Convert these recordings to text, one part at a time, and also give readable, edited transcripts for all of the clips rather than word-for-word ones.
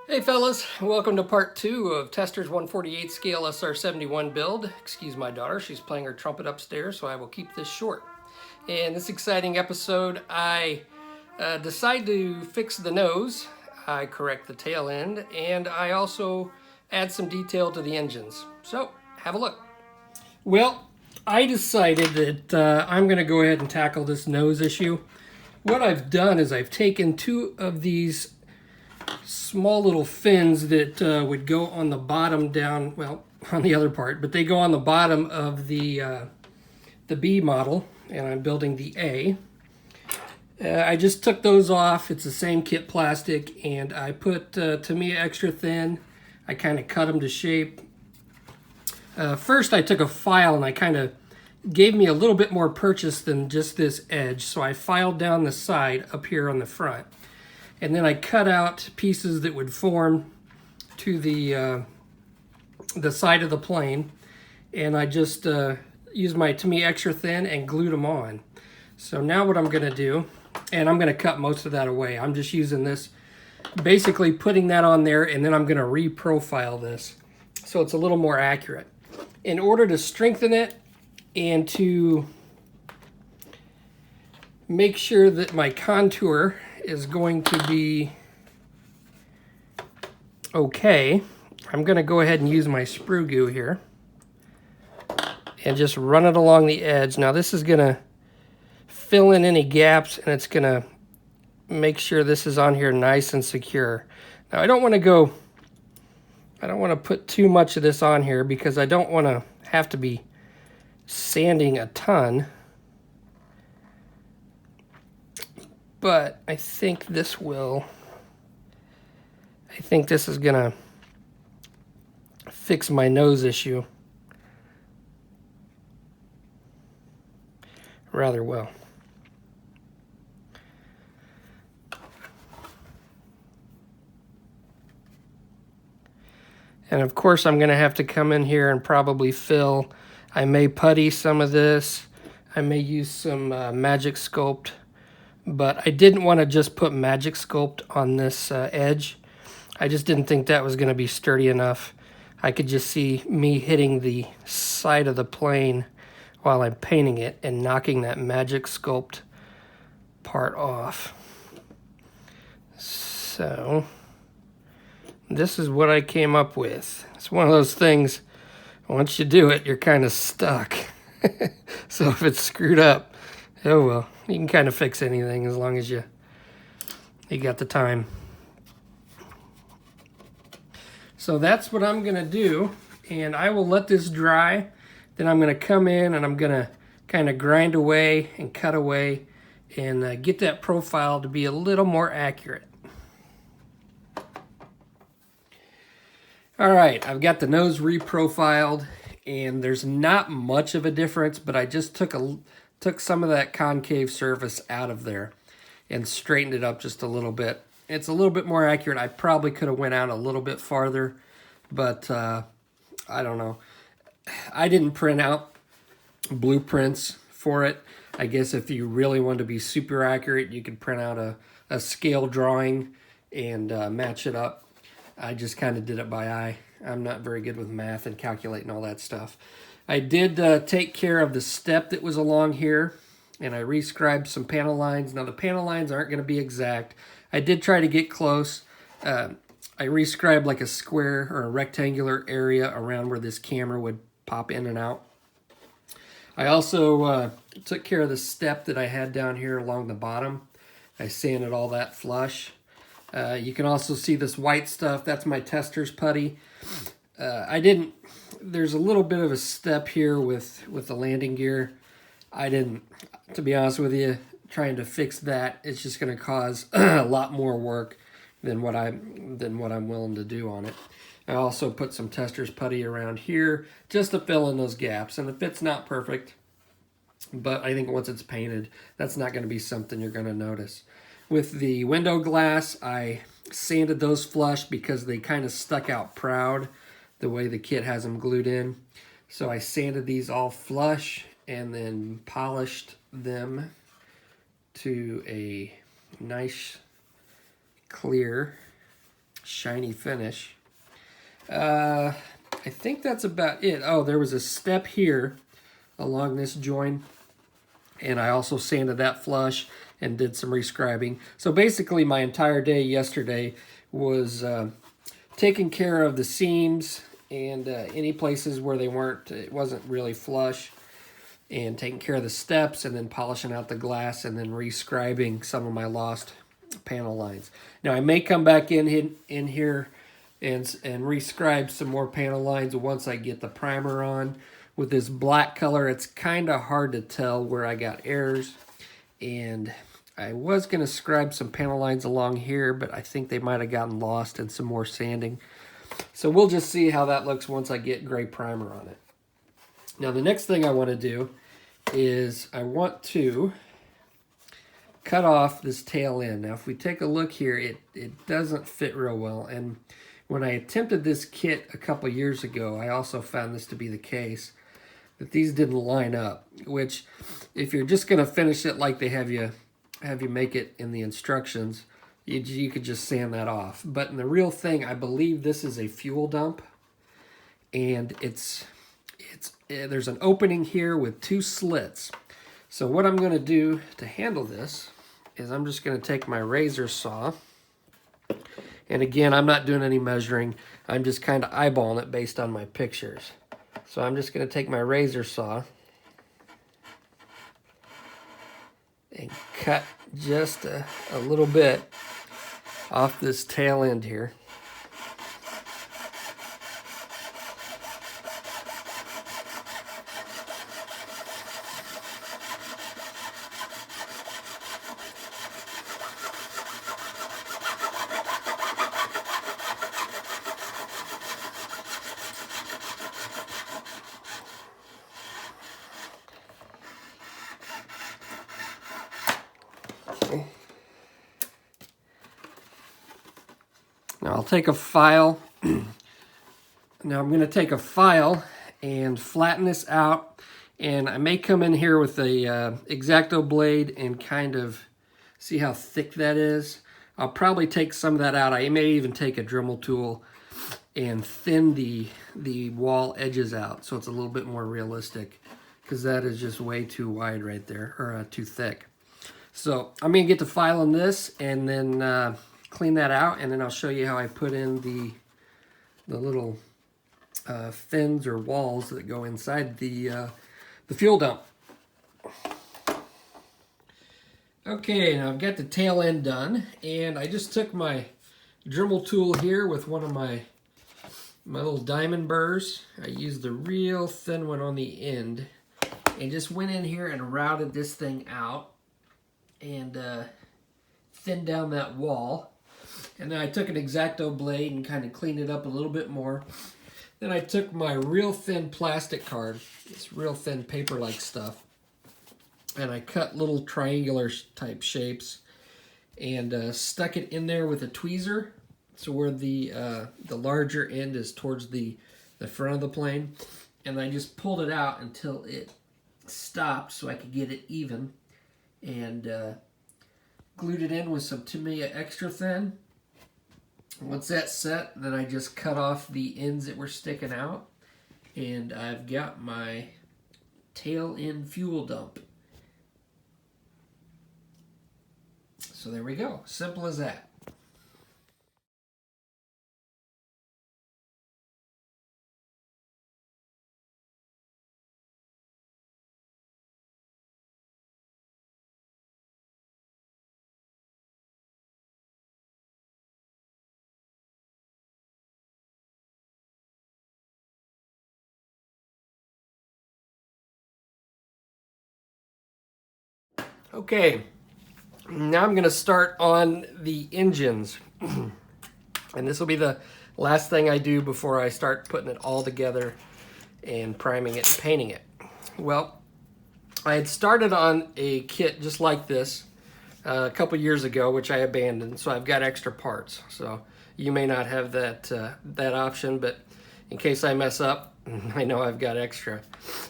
Hey fellas, welcome to part 2 of Testors 148 scale SR-71 build. Excuse my daughter, she's playing her trumpet upstairs, so I will keep this short. In this exciting episode, I decide to fix the nose, I correct the tail end, and I also add some detail to the engines. So, have a look. Well, I decided that I'm going to go ahead and tackle this nose issue. What I've done is I've taken two of these small little fins that would go on the bottom down, well, on the other part, but they go on the bottom of the B model, and I'm building the A. I just took those off. It's the same kit plastic, and I put Tamiya extra thin. I kind of cut them to shape. First, I took a file and I kind of gave me a little bit more purchase than just this edge, so I filed down the side up here on the front. And then I cut out pieces that would form to the side of the plane, and I just used my Tamiya extra thin and glued them on. So now what I'm going to do, and I'm going to cut most of that away. I'm just using this, basically putting that on there, and then I'm going to reprofile this so it's a little more accurate. In order to strengthen it and to make sure that my contour is going to be okay, I'm going to go ahead and use my sprue goo here and just run it along the edge. Now this is going to fill in any gaps, and it's going to make sure this is on here nice and secure. Now I don't want to put too much of this on here because I don't want to have to be sanding a ton. But I think this is gonna fix my nose issue rather well. And of course I'm gonna have to come in here and probably fill. I may putty some of this. I may use some Magic Sculpt. But I didn't want to just put Magic Sculpt on this edge. I just didn't think that was going to be sturdy enough. I could just see me hitting the side of the plane while I'm painting it and knocking that Magic Sculpt part off. So this is what I came up with. It's one of those things, once you do it, you're kind of stuck. So if it's screwed up, oh well. You can kind of fix anything as long as you got the time. So that's what I'm going to do, and I will let this dry. Then I'm going to come in and I'm going to kind of grind away and cut away and get that profile to be a little more accurate. All right, I've got the nose reprofiled, and there's not much of a difference, but I just took some of that concave surface out of there and straightened it up just a little bit. It's a little bit more accurate. I probably could have went out a little bit farther, but I don't know. I didn't print out blueprints for it. I guess if you really wanted to be super accurate, you could print out a scale drawing and match it up. I just kind of did it by eye. I'm not very good with math and calculating all that stuff. I did take care of the step that was along here, and I rescribed some panel lines. Now the panel lines aren't going to be exact. I did try to get close. I rescribed like a square or a rectangular area around where this camera would pop in and out. I also took care of the step that I had down here along the bottom. I sanded all that flush. You can also see this white stuff. That's my Testors putty. There's a little bit of a step here with the landing gear. To be honest with you, trying to fix that, it's just going to cause a lot more work than what I'm willing to do on it. I also put some Testors putty around here just to fill in those gaps. And the fit's not perfect, but I think once it's painted, that's not going to be something you're going to notice. With the window glass, I sanded those flush because they kind of stuck out proud the way the kit has them glued in. So I sanded these all flush and then polished them to a nice clear. shiny finish. I think that's about it. Oh, there was a step here along this joint, and I also sanded that flush and did some rescribing. So basically my entire day yesterday was taking care of the seams and any places where it wasn't really flush, and taking care of the steps, and then polishing out the glass, and then rescribing some of my lost panel lines. Now I may come back in here and rescribe some more panel lines once I get the primer on. With this black color, it's kind of hard to tell where I got errors, and I was going to scribe some panel lines along here, but I think they might have gotten lost in some more sanding. So we'll just see how that looks once I get gray primer on it. Now the next thing I want to do is I want to cut off this tail end. Now if we take a look here, it doesn't fit real well, and when I attempted this kit a couple years ago, I also found this to be the case, that these didn't line up, which if you're just going to finish it like they have you make it in the instructions, you could just sand that off. But in the real thing, I believe this is a fuel dump, and there's an opening here with 2 slits. So what I'm going to do to handle this is I'm just going to take my razor saw, and again, I'm not doing any measuring. I'm just kind of eyeballing it based on my pictures. So I'm just going to take my razor saw and cut just a little bit off this tail end here. Now I'll take a file. Now I'm going to take a file and flatten this out, and I may come in here with a X-Acto blade and kind of see how thick that is. I'll probably take some of that out. I may even take a Dremel tool and thin the wall edges out so it's a little bit more realistic, because that is just way too wide right there, or too thick. So I'm going to get to filing this and then clean that out, and then I'll show you how I put in the little fins or walls that go inside the fuel dump. Okay, now I've got the tail end done, and I just took my Dremel tool here with one of my little diamond burrs. I used the real thin one on the end, and just went in here and routed this thing out and thinned down that wall. And then I took an X-Acto blade and kind of cleaned it up a little bit more. Then I took my real thin plastic card, this real thin paper-like stuff, and I cut little triangular type shapes and stuck it in there with a tweezer, so where the larger end is towards the front of the plane. And I just pulled it out until it stopped so I could get it even, and glued it in with some Tamiya Extra Thin. Once that's set, then I just cut off the ends that were sticking out, and I've got my tail end fuel dump. So there we go, simple as that. Okay, now I'm going to start on the engines. And this will be the last thing I do before I start putting it all together and priming it and painting it. Well, I had started on a kit just like this a couple years ago, which I abandoned, so I've got extra parts. So you may not have that option, but in case I mess up, I know I've got extra.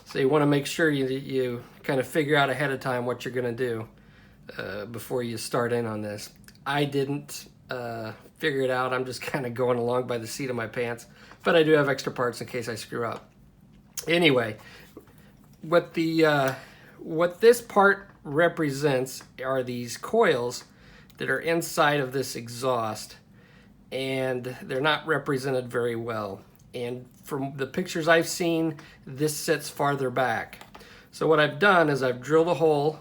So you want to make sure you kind of figure out ahead of time what you're going to do before you start in on this. I didn't figure it out. I'm just kind of going along by the seat of my pants, but I do have extra parts in case I screw up. Anyway, what this part represents are these coils that are inside of this exhaust, and they're not represented very well. And from the pictures I've seen, this sits farther back. So what I've done is I've drilled a hole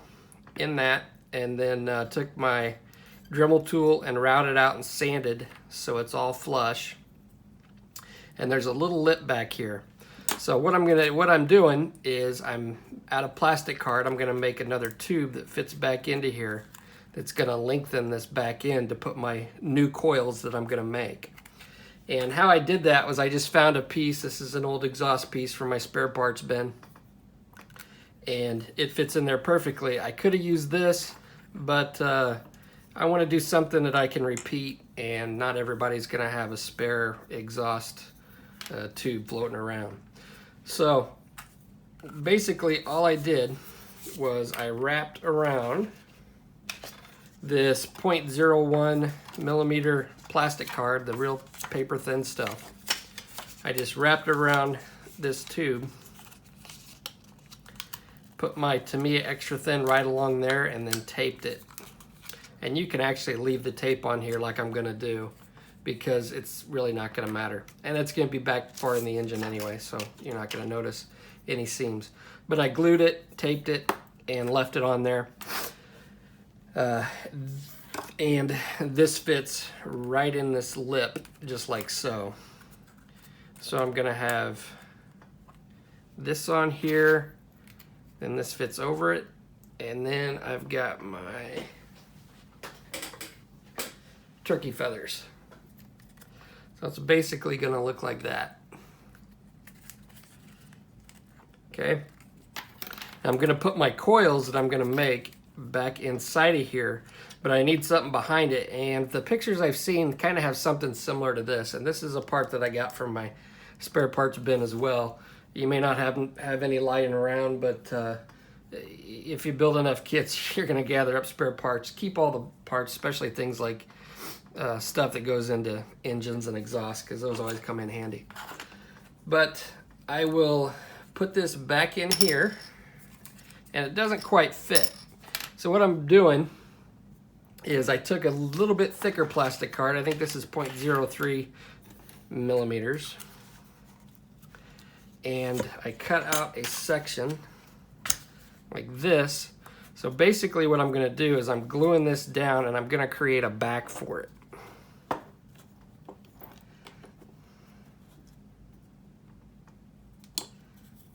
in that, and then took my Dremel tool and routed out and sanded so it's all flush. And there's a little lip back here. So what I'm doing is I'm out of plastic card. I'm gonna make another tube that fits back into here. That's gonna lengthen this back end to put my new coils that I'm gonna make. And how I did that was I just found a piece. This is an old exhaust piece from my spare parts bin, and it fits in there perfectly. I could have used this, but I want to do something that I can repeat, and not everybody's gonna have a spare exhaust tube floating around. So basically all I did was I wrapped around this 0.01 millimeter plastic card, the real paper thin stuff. I just wrapped around this tube, put my Tamiya extra thin right along there, and then taped it. And you can actually leave the tape on here like I'm gonna do, because it's really not gonna matter. And it's gonna be back far in the engine anyway, so you're not gonna notice any seams. But I glued it, taped it, and left it on there. And this fits right in this lip, just like so. So I'm gonna have this on here, then this fits over it, and then I've got my turkey feathers. So it's basically gonna look like that. Okay. I'm gonna put my coils that I'm gonna make back inside of here, but I need something behind it, and the pictures I've seen kind of have something similar to this, and this is a part that I got from my spare parts bin as well. You may not have any lying around, but if you build enough kits, you're gonna gather up spare parts. Keep all the parts, especially things like stuff that goes into engines and exhaust, because those always come in handy. But I will put this back in here, and it doesn't quite fit. So what I'm doing is I took a little bit thicker plastic card. I think this is 0.03 millimeters. And I cut out a section like this. So basically what I'm gonna do is I'm gluing this down, and I'm gonna create a back for it.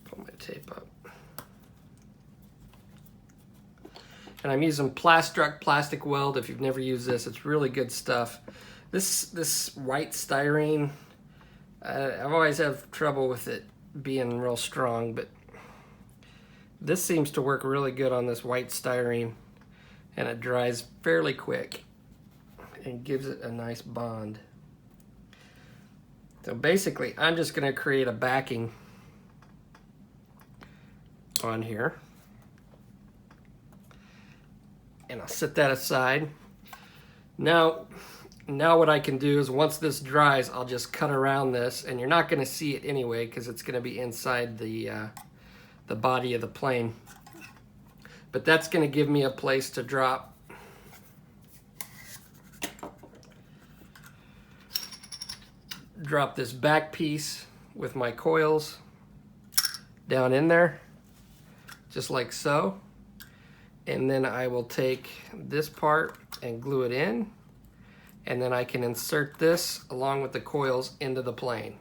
Pull my tape up. And I'm using Plastruck plastic weld. If you've never used this, it's really good stuff. This white styrene, I've always had trouble with it being real strong, but this seems to work really good on this white styrene, and it dries fairly quick and gives it a nice bond. So basically, I'm just gonna create a backing on here. And I'll set that aside. Now what I can do is once this dries, I'll just cut around this, and you're not gonna see it anyway because it's gonna be inside the body of the plane. But that's gonna give me a place to drop this back piece with my coils down in there, just like so. And then I will take this part and glue it in, and then I can insert this along with the coils into the plane.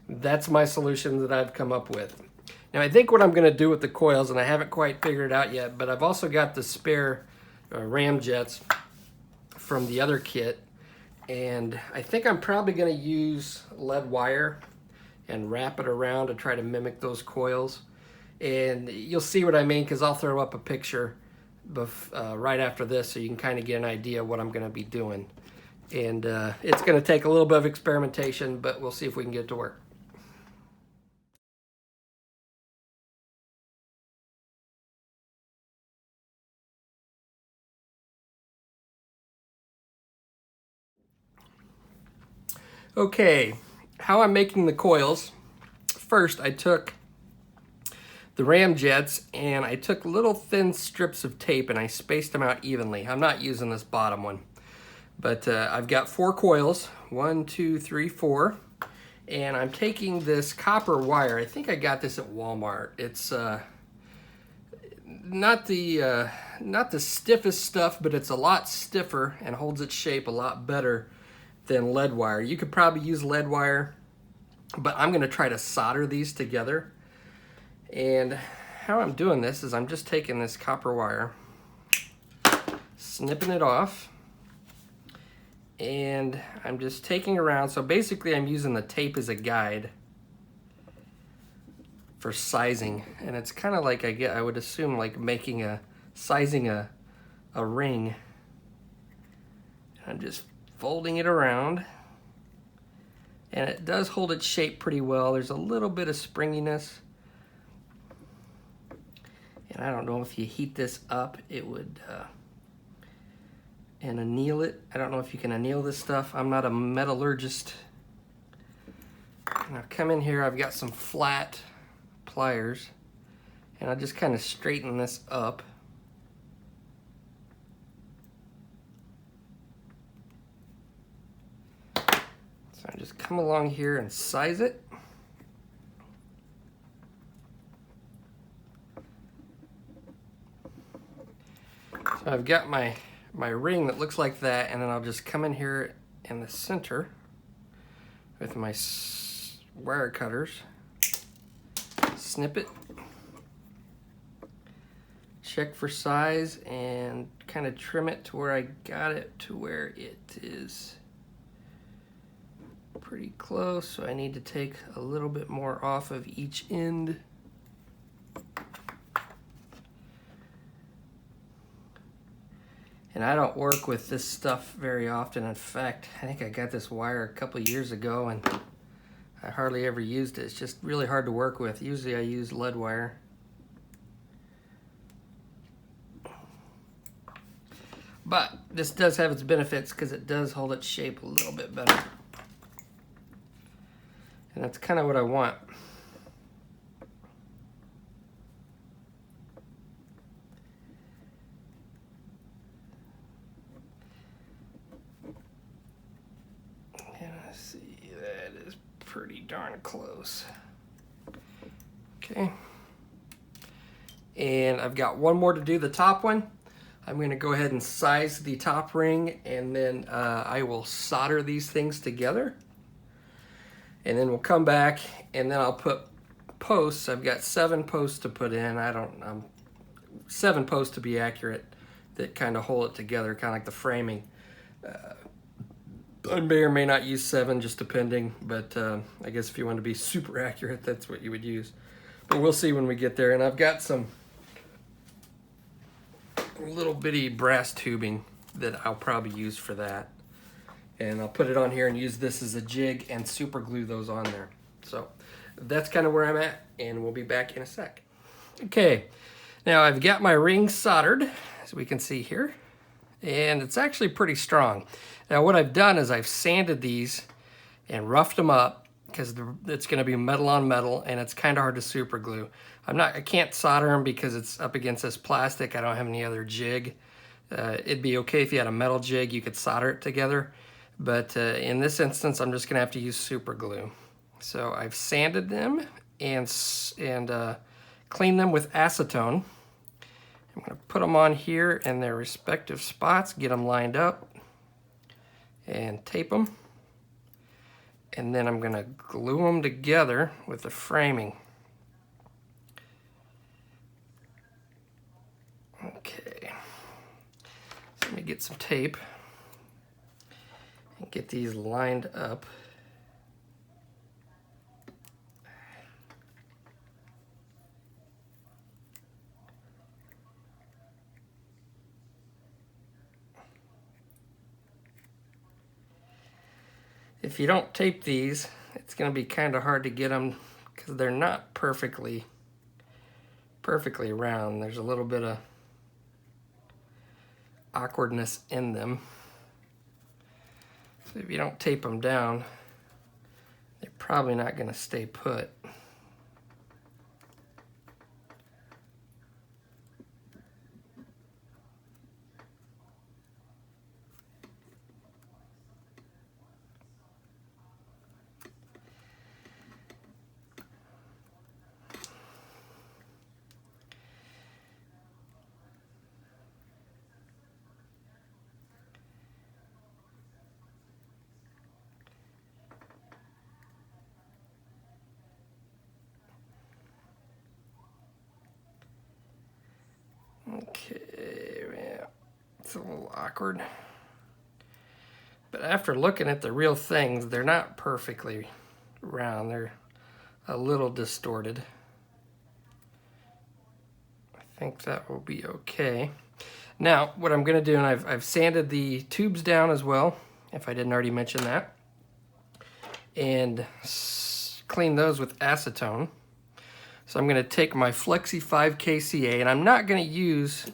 That's my solution that I've come up with. Now I think what I'm gonna do with the coils, and I haven't quite figured it out yet, but I've also got the spare ram jets from the other kit, and I think I'm probably gonna use lead wire and wrap it around to try to mimic those coils. And you'll see what I mean, because I'll throw up a picture right after this so you can kind of get an idea of what I'm going to be doing. And it's going to take a little bit of experimentation, but we'll see if we can get it to work. Okay, how I'm making the coils. First, I took the ram jets and I took little thin strips of tape and I spaced them out evenly. I'm not using this bottom one, but I've got 4 coils, 1, 2, 3, 4, and I'm taking this copper wire. I think I got this at Walmart. It's not the stiffest stuff, but it's a lot stiffer and holds its shape a lot better than lead wire. You could probably use lead wire, but I'm going to try to solder these together. And how I'm doing this is I'm just taking this copper wire, snipping it off, and I'm just taking around. So basically I'm using the tape as a guide for sizing, and it's kind of like I would assume like sizing a ring. I'm just folding it around, and it does hold its shape pretty well. There's a little bit of springiness, and I don't know if you heat this up it would and anneal it. I don't know if you can anneal this stuff. I'm not a metallurgist. Now come in here, I've got some flat pliers, and I just kind of straighten this up. So I just come along here and size it. So I've got my ring that looks like that, and then I'll just come in here in the center with my wire cutters, snip it, check for size, and kind of trim it to where I got it to where it is pretty close. So I need to take a little bit more off of each end. And I don't work with this stuff very often. In fact, I think I got this wire a couple years ago and I hardly ever used it. It's just really hard to work with. Usually I use lead wire. But this does have its benefits because it does hold its shape a little bit better. And that's kind of what I want. Pretty darn close. Okay. And I've got one more to do, the top one. I'm going to go ahead and size the top ring, and then I will solder these things together. And then we'll come back, and then I'll put posts. I've got 7 posts to put in. 7 posts to be accurate, that kind of hold it together, kind of like the framing. I may or may not use 7, just depending, but I guess if you want to be super accurate, that's what you would use. But we'll see when we get there. And I've got some little bitty brass tubing that I'll probably use for that. And I'll put it on here and use this as a jig and super glue those on there. So that's kind of where I'm at, and we'll be back in a sec. Okay, now I've got my ring soldered, as we can see here, and it's actually pretty strong. Now what I've done is I've sanded these and roughed them up because it's going to be metal on metal, and it's kind of hard to super glue. I can't solder them because it's up against this plastic. I don't have any other jig. It'd be okay if you had a metal jig, you could solder it together. But in this instance, I'm just going to have to use super glue. So I've sanded them and cleaned them with acetone. I'm going to put them on here in their respective spots, get them lined up, and tape them. And then I'm going to glue them together with the framing. Okay. So let me get some tape and get these lined up. If you don't tape these, it's going to be kind of hard to get them because they're not perfectly round. There's a little bit of awkwardness in them. So if you don't tape them down, probably not going to stay put. Okay, yeah, it's a little awkward. But after looking at the real things, they're not perfectly round. They're a little distorted. I think that will be okay. Now, what I'm going to do, and I've sanded the tubes down as well, if I didn't already mention that, and clean those with acetone. So I'm going to take my Flexi 5 KCA, and I'm not going to use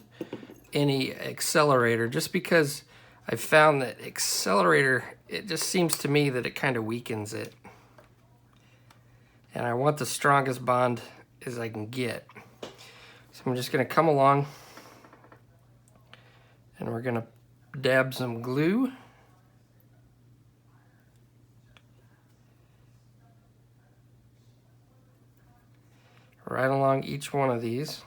any accelerator just because I've found that accelerator, it just seems to me that it kind of weakens it. And I want the strongest bond as I can get. So I'm just going to come along and we're going to dab some glue. Right along each one of these.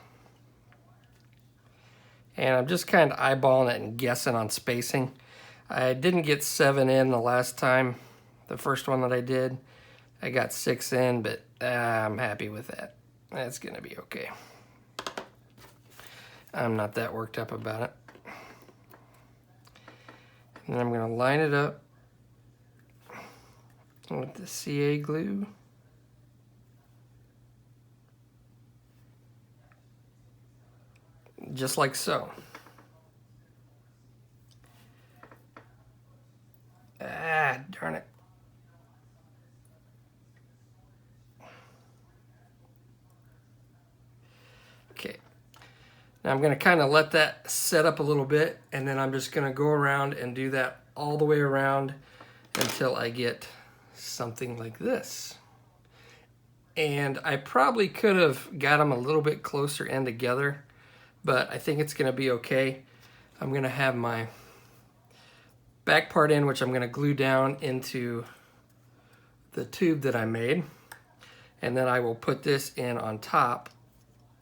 And I'm just kind of eyeballing it and guessing on spacing. I didn't get 7 in the last time, the first one that I did. I got 6 in, but I'm happy with that. That's gonna be okay. I'm not that worked up about it. And I'm gonna line it up with the CA glue. Just like so. Ah, darn it. Okay. Now I'm going to kind of let that set up a little bit, and then I'm just going to go around and do that all the way around until I get something like this. And I probably could have got them a little bit closer in together, but I think it's going to be okay. I'm going to have my back part in, which I'm going to glue down into the tube that I made. And then I will put this in on top,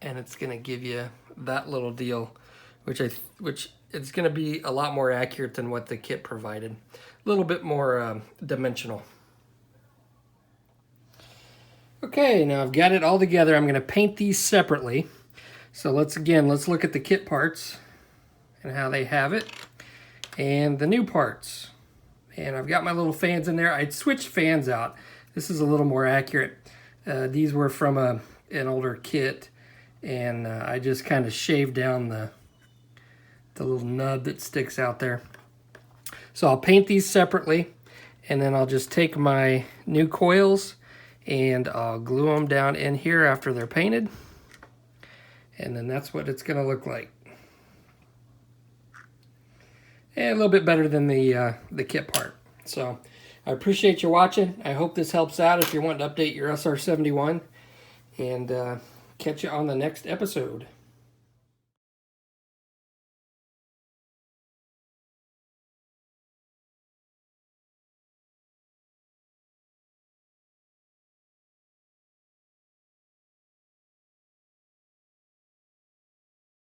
and it's going to give you that little deal, which it's going to be a lot more accurate than what the kit provided. A little bit more dimensional. Okay, now I've got it all together. I'm going to paint these separately. So let's look at the kit parts and how they have it, and the new parts. And I've got my little fans in there. I'd switched fans out. This is a little more accurate. These were from an older kit, and I just kind of shaved down the little nub that sticks out there. So I'll paint these separately, and then I'll just take my new coils and I'll glue them down in here after they're painted. And then that's what it's going to look like. And a little bit better than the kit part. So I appreciate you watching. I hope this helps out if you're wanting to update your SR-71. And catch you on the next episode.